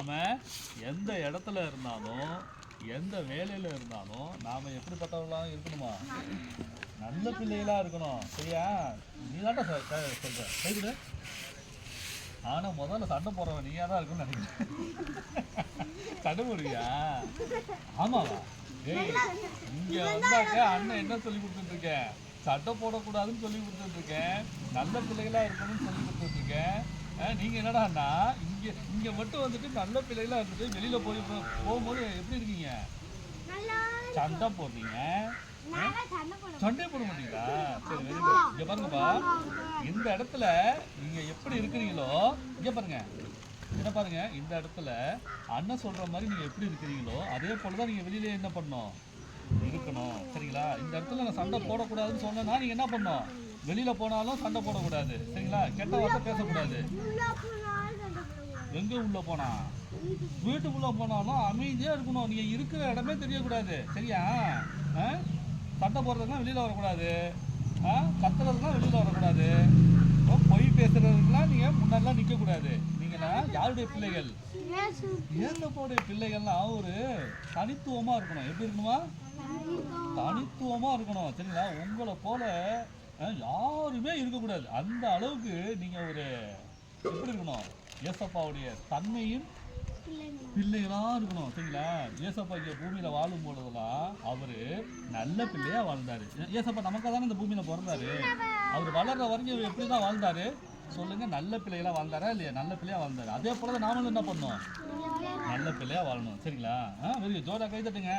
நாம எந்த இடத்துல இருந்தாலும் எந்த வேலையில இருந்தாலும் நாம எப்படிப்பட்டவர்களா இருக்கணுமா? நல்ல பிள்ளைகளா இருக்கணும். சரியா? நீ தான்டா சொல்ற கேக்குது. ஆனா முதல்ல சண்டை போடுறவன் நீயா தான் இருக்குன்னு நினைக்கிறேன். சண்டை போடுவியா? ஆமாவா? ஏய், இங்க வந்தாக்க அண்ணன் என்ன சொல்லி கொடுத்துட்டு இருக்கேன்? சண்டை போடக்கூடாதுன்னு சொல்லி கொடுத்துட்டு இருக்கேன். நல்ல பிள்ளைகளா இருக்கணும்னு சொல்லி கொடுத்துட்டு இருக்கேன். நீங்க என்னடான்னா இங்க இங்க மட்டும் வந்துட்டு நல்ல பிள்ளைகளா இருந்துட்டு வெளியில போகும்போது எப்படி இருக்கீங்க? சண்டை போடுறீங்க. சண்டை போட மாட்டீங்களா? சரி, வெரி குட். இங்க பாருங்கப்பா, இந்த இடத்துல நீங்க எப்படி இருக்கிறீங்களோ இங்க பாருங்க, என்ன பாருங்க, இந்த இடத்துல அண்ணன் சொல்ற மாதிரி நீங்க எப்படி இருக்கிறீங்களோ அதே போலதான் நீங்க வெளியில என்ன பண்ணணும், இருக்கணும். சரிங்களா? இந்த இடத்துல நான் சண்டை போடக்கூடாதுன்னு சொன்னா நீங்க என்ன பண்ணணும், வெளியில போனாலும் சண்டை போடக்கூடாது. சரிங்களா? கெட்ட வார்த்தை பேசக்கூடாது. எங்க உள்ள போனா, வீட்டுக்குள்ள போனாலும் அமைதியா இருக்கணும். நீங்க இருக்கிற இடமே தெரியக்கூடாது. சரியா? சண்டை போடுறதுலாம் வெளியில வரக்கூடாது. கத்துறதுலாம் வெளியில வரக்கூடாது. பொய் பேசுறதுக்குலாம் நீங்க முன்னாடிலாம் நிக்க கூடாது. நீங்கன்னா யாருடைய பிள்ளைகள்? ஏசப்பாவுடைய பிள்ளைகள்னா ஒரு தனித்துவமா இருக்கணும். எப்படி இருக்கணுமா? தனித்துவமா இருக்கணும். சரிங்களா? உங்களை போல யாருமே இருக்கக்கூடாது. அந்த அளவுக்கு நீங்க ஒரு எப்படி இருக்கணும், ஏசப்பாவுடைய தன்மையும் பிள்ளைகளா இருக்கணும். சரிங்களா? ஏசப்பா இங்க பூமியில வாழும் பொழுதுலாம் அவரு நல்ல பிள்ளையா வாழ்ந்தாரு. ஏசப்பா நமக்காக தானே இந்த பூமியில பிறந்தாரு. அவர் வளர்ற வரைக்கும் எப்படிதான் வாழ்ந்தாரு சொல்லுங்க? நல்ல பிள்ளைகளா வாழ்ந்தாரா இல்லையா? நல்ல பிள்ளையா வாழ்ந்தாரு. அதே போலதான் நாமளும் என்ன பண்ணோம், நல்ல பிள்ளையா வாழணும். சரிங்களா? வெரி ஜோரா கை தட்டுங்க.